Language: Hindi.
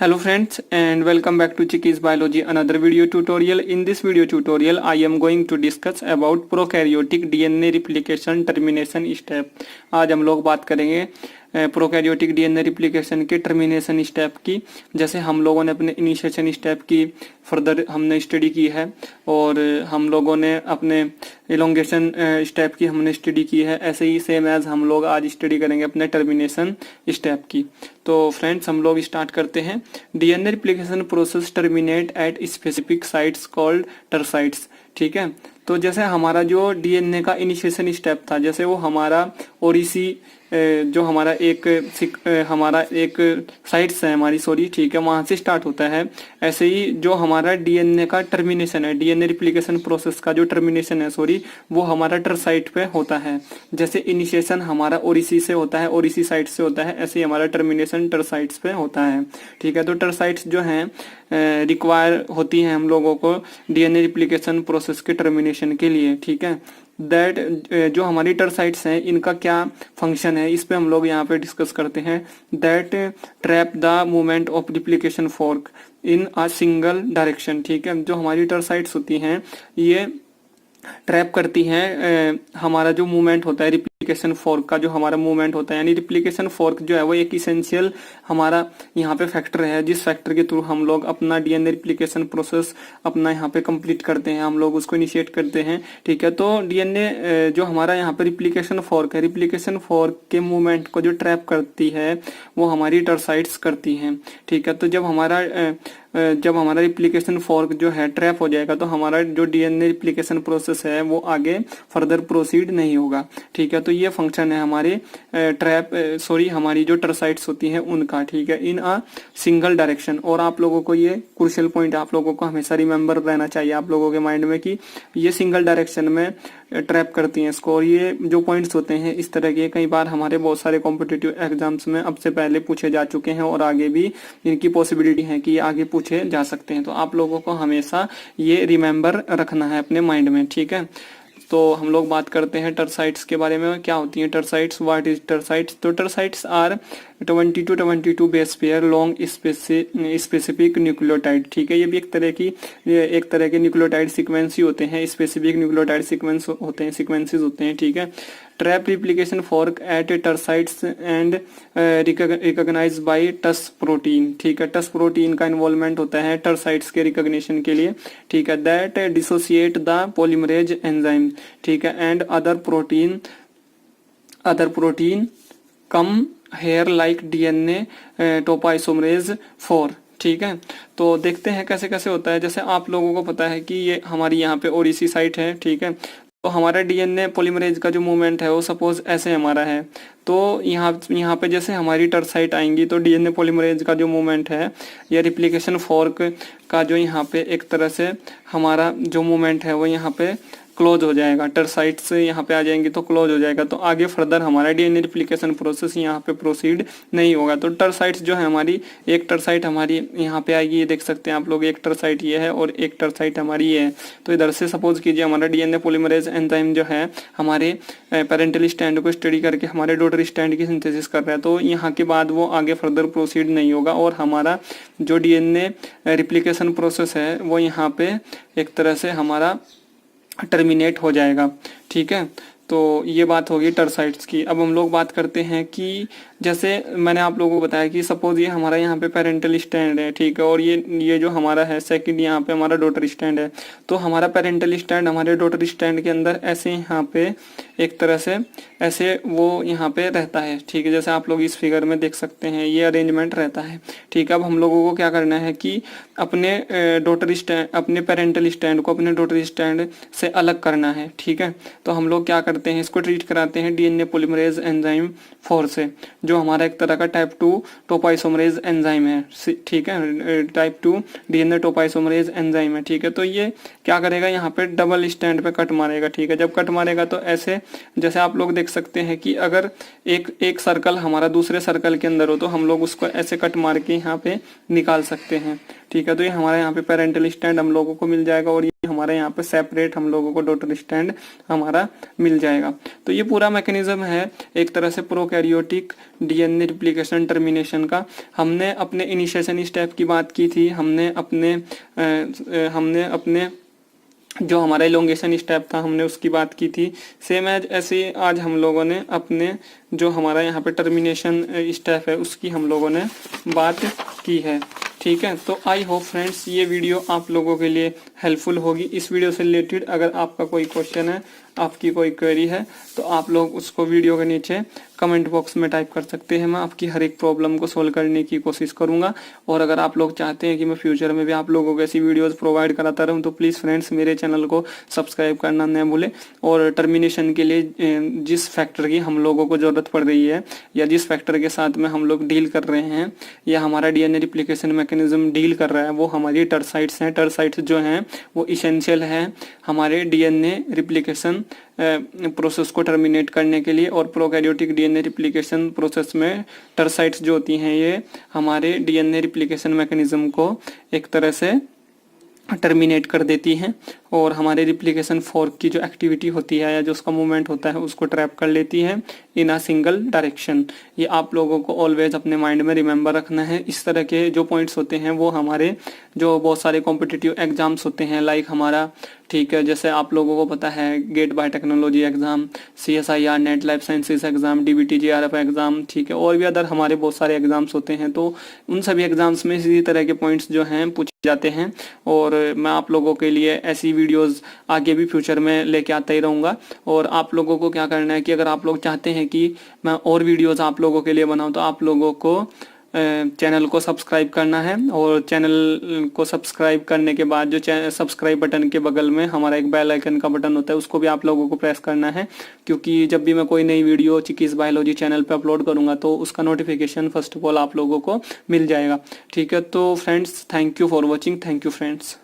Hello friends and welcome back to Chiki's Biology, another video tutorial. In this video tutorial I am going to discuss about prokaryotic DNA replication termination step. आज हम लोग बात करेंगे प्रोकैरियोटिक डीएनए रिप्लिकेशन के टर्मिनेशन स्टेप की। जैसे हम लोगों ने अपने इनिशिएशन स्टेप की फर्दर हमने स्टडी की है और हम लोगों ने अपने इलोंगेशन स्टेप की हमने स्टडी की है, ऐसे ही सेम एज हम लोग आज स्टडी करेंगे अपने टर्मिनेशन स्टेप की। तो फ्रेंड्स हम लोग स्टार्ट करते हैं। DNA replication process terminate at specific sites called ter sites. ठीक है, तो जैसे हमारा जो डीएनए का इनिशिएशन स्टेप था, जैसे वो हमारा ओरिसी जो हमारा एक साइट्स है हमारी ठीक है, वहां से स्टार्ट होता है। ऐसे ही जो हमारा डीएनए का टर्मिनेशन है, डीएनए रिप्लिकेशन प्रोसेस का जो टर्मिनेशन है वो हमारा टर्साइट पे होता है। जैसे इनिशिएशन हमारा ओरिसी से होता है, ओरिसी साइट से होता है, ऐसे ही हमारा टर्मिनेशन टर्साइट्स पे होता है। ठीक है, तो टर्साइट्स जो हैं रिक्वायर होती हैं हम लोगों को डीएनए रिप्लिकेशन प्रोसेस के टर्मिनेशन के लिए। ठीक है, दैट जो हमारी टर्साइट्स हैं इनका क्या फंक्शन है, इस पे हम लोग यहाँ पे डिस्कस करते हैं। That trap the movement of replication fork in a single direction. ठीक है, जो हमारी टर्साइट्स होती हैं ये ट्रैप करती हैं हमारा जो मूवमेंट होता है रिप्लिकेशन फोर्क का, जो हमारा मूवमेंट होता है, यानी रिप्लिकेशन फोर्क जो है वो एक इसेंशियल हमारा यहाँ पे फैक्टर है, जिस फैक्टर के थ्रू हम लोग अपना डीएनए रिप्लिकेशन प्रोसेस अपना यहाँ पे कंप्लीट करते हैं, हम लोग उसको इनिशिएट करते हैं। ठीक है, तो डीएनए जो हमारा यहाँ पे रिप्लिकेशन फोर्क है, रिप्लिकेशन फोर्क के मूवमेंट को जो ट्रैप करती है वो हमारी टर्साइट्स करती हैं। ठीक है, तो जब हमारा रिप्लिकेशन फोर्क जो है ट्रैप हो जाएगा तो हमारा जो डीएनए रिप्लिकेशन प्रोसेस है वो आगे फर्दर प्रोसीड नहीं होगा। ठीक है, तो ये फंक्शन है हमारे हमारी जो टर्साइट्स होती हैं उनका। ठीक है, इन अ सिंगल डायरेक्शन। और आप लोगों को ये क्रूशियल पॉइंट आप लोगों को हमेशा रिमेम्बर रहना चाहिए आप लोगों के माइंड में कि ये सिंगल डायरेक्शन में ट्रैप करती हैं इसको। और ये जो पॉइंट्स होते हैं इस तरह के कई बार हमारे बहुत सारे कॉम्पिटिटिव एग्जाम्स में अब से पहले पूछे जा चुके हैं और आगे भी इनकी पॉसिबिलिटी है कि ये आगे पूछे जा सकते हैं। तो आप लोगों को हमेशा ये रिमेम्बर रखना है अपने माइंड में। ठीक है, तो हम लोग बात करते हैं टर्साइट्स के बारे में। क्या होती हैं टर्साइट्स, व्हाट इज टर्साइट्स? तो ter sites are 22 base pair long specific nucleotide. ठीक है, ये भी एक तरह के न्यूक्लियोटाइड सीक्वेंस ही होते हैं, स्पेसिफिक न्यूक्लियोटाइड सीक्वेंसेस होते हैं। ठीक है, trap replication fork at ter sites and recognise by Tus protein. ठीक है, टस प्रोटीन का इन्वॉल्वमेंट होता है टर्साइट्स के रिकॉग्निशन के लिए। ठीक है, that dissociate the polymerase enzyme. ठीक है, and other protein come here like DNA topoisomerase 4। ठीक है, तो देखते हैं कैसे कैसे होता है। जैसे आप लोगों को पता है कि ये हमारी यहाँ पे ओरिसी साइट है। ठीक है, तो हमारा डीएनए पॉलीमरेज का जो मूवमेंट है वो सपोज ऐसे हमारा है, तो यहाँ पे जैसे हमारी टर्साइट आएंगी तो डीएनए पॉलीमरेज का जो मूवमेंट है या रिप्लिकेशन फोर्क का जो यहाँ पे एक तरह से हमारा जो मूवमेंट है वो यहाँ पे क्लोज हो जाएगा। टर्साइट्स यहाँ पे आ जाएंगी तो क्लोज हो जाएगा, तो आगे फर्दर हमारा डीएनए रिप्लिकेशन प्रोसेस यहाँ पे प्रोसीड नहीं होगा। तो टर्साइट्स जो है हमारी, एक टर्साइट हमारी यहाँ पे आएगी, ये देख सकते हैं आप लोग, एक टर्साइट ये है और एक टर्साइट हमारी ये है। तो इधर से सपोज कीजिए हमारा डीएनए पॉलीमरेज एंजाइम जो है हमारे पेरेंटल स्टैंड को स्टडी करके हमारे डॉटर स्टैंड की सिंथेसिस कर रहा है, तो यहाँ के बाद वो आगे फर्दर प्रोसीड नहीं होगा और हमारा जो डीएनए रिप्लिकेशन प्रोसेस है वो यहाँ पे एक तरह से हमारा टर्मिनेट हो जाएगा। ठीक है, तो ये बात होगी टर्साइट्स की। अब हम लोग बात करते हैं कि जैसे मैंने आप लोगों को बताया कि सपोज ये हमारा यहाँ पे पेरेंटल स्टैंड है। ठीक है, और ये जो हमारा है सेकंड यहाँ पे हमारा डॉटर स्टैंड है। तो हमारा पेरेंटल स्टैंड हमारे डॉटर स्टैंड के अंदर ऐसे यहाँ पे एक तरह से ऐसे वो यहाँ पे रहता है। ठीक है, जैसे आप लोग इस फिगर में देख सकते हैं ये अरेंजमेंट रहता है। ठीक है, अब हम लोगों को क्या करना है कि अपने अपने पेरेंटल स्टैंड को अपने डॉटर स्टैंड से अलग करना है। ठीक है, तो हम लोग क्या करते हैं, इसको ट्रीट कराते हैं डीएनए पॉलीमरेज एंजाइम 4 से, जो हमारा एक तरह का टाइप 2 टोपाइसोमरेज एंजाइम है। ठीक है, टाइप 2 डीएनए टोपाइसोमरेज एंजाइम है। ठीक है, तो ये क्या करेगा, यहाँ पे डबल स्टैंड पे कट मारेगा। ठीक है, जब कट मारेगा तो ऐसे जैसे आप लोग देख सकते हैं कि अगर एक सर्कल हमारा दूसरे सर्कल के अंदर हो तो हम लोग उसको ऐसे कट मार के यहाँ पे निकाल सकते हैं। ठीक है, तो ये हमारा यहाँ पे पेरेंटल स्टैंड हम लोगों को मिल जाएगा और हमारे यहाँ पे सेपरेट हम लोगों को डॉटर स्टैंड हमारा मिल जाएगा। तो ये पूरा मैकेनिज्म है एक तरह से प्रोकैरियोटिक डीएनए रिप्लिकेशन टर्मिनेशन का। हमने अपने इनिशिएशन स्टेप की बात की थी, हमने अपने जो हमारा इलोंगेशन स्टेप था हमने उसकी बात की थी। सेम एज ऐसे आज हम लोगों ने अपने जो हमारा यहाँ पे टर्मिनेशन स्टेप है उसकी हम लोगों ने बात की है। ठीक है, तो आई होप फ्रेंड्स ये वीडियो आप लोगों के लिए हेल्पफुल होगी। इस वीडियो से रिलेटेड अगर आपका कोई क्वेश्चन है, आपकी कोई क्वेरी है, तो आप लोग उसको वीडियो के नीचे कमेंट बॉक्स में टाइप कर सकते हैं। मैं आपकी हर एक प्रॉब्लम को सोल्व करने की कोशिश करूंगा। और अगर आप लोग चाहते हैं कि मैं फ्यूचर में भी आप लोगों को ऐसी वीडियोस प्रोवाइड कराता रहूं, तो प्लीज़ फ्रेंड्स मेरे चैनल को सब्सक्राइब करना न भूलें। और टर्मिनेशन के लिए जिस फैक्टर की हम लोगों को ज़रूरत पड़ रही है या जिस फैक्टर के साथ में हम लोग डील कर रहे हैं या हमारा डीएनए रिप्लिकेशन मैकेनिज्म डील कर रहा है, वो हमारी टर्साइट्स हैं। टर्साइट्स जो हैं वो इसेंशियल है हमारे डीएनए रिप्लिकेशन प्रोसेस को टर्मिनेट करने के लिए। और प्रोकैरियोटिक डीएनए रिप्लिकेशन प्रोसेस में टर्साइट्स जो होती हैं ये हमारे डीएनए रिप्लिकेशन मैकेनिज्म को एक तरह से टर्मिनेट कर देती हैं और हमारे रिप्लिकेशन फोर्क की जो एक्टिविटी होती है या जो उसका मूवमेंट होता है उसको ट्रैप कर लेती है इन अ सिंगल डायरेक्शन। ये आप लोगों को ऑलवेज अपने माइंड में रिमेंबर रखना है। इस तरह के जो पॉइंट्स होते हैं वो हमारे जो बहुत सारे कॉम्पिटिटिव एग्जाम्स होते हैं, लाइक हमारा, ठीक है, जैसे आप लोगों को पता है GATE by technology exam, CSIR NET life sciences exam, DBT GRF exam, ठीक है, और भी अदर हमारे बहुत सारे एग्जाम्स होते हैं। तो उन सभी एग्जाम्स में इसी तरह के पॉइंट्स जो हैं पूछे जाते हैं और मैं आप लोगों के लिए ऐसी वीडियोस आगे भी फ्यूचर में लेके आता ही रहूँगा। और आप लोगों को क्या करना है कि अगर आप लोग चाहते हैं कि मैं और वीडियोस आप लोगों के लिए बनाऊँ, तो आप लोगों को चैनल को सब्सक्राइब करना है। और चैनल को सब्सक्राइब करने के बाद जो सब्सक्राइब बटन के बगल में हमारा एक बेल आइकन का बटन होता है उसको भी आप लोगों को प्रेस करना है, क्योंकि जब भी मैं कोई नई वीडियो चिकीज बायोलॉजी चैनल पे अपलोड करूंगा तो उसका नोटिफिकेशन फर्स्ट ऑफ ऑल आप लोगों को मिल जाएगा। ठीक है, तो friends thank you for watching. Thank you friends.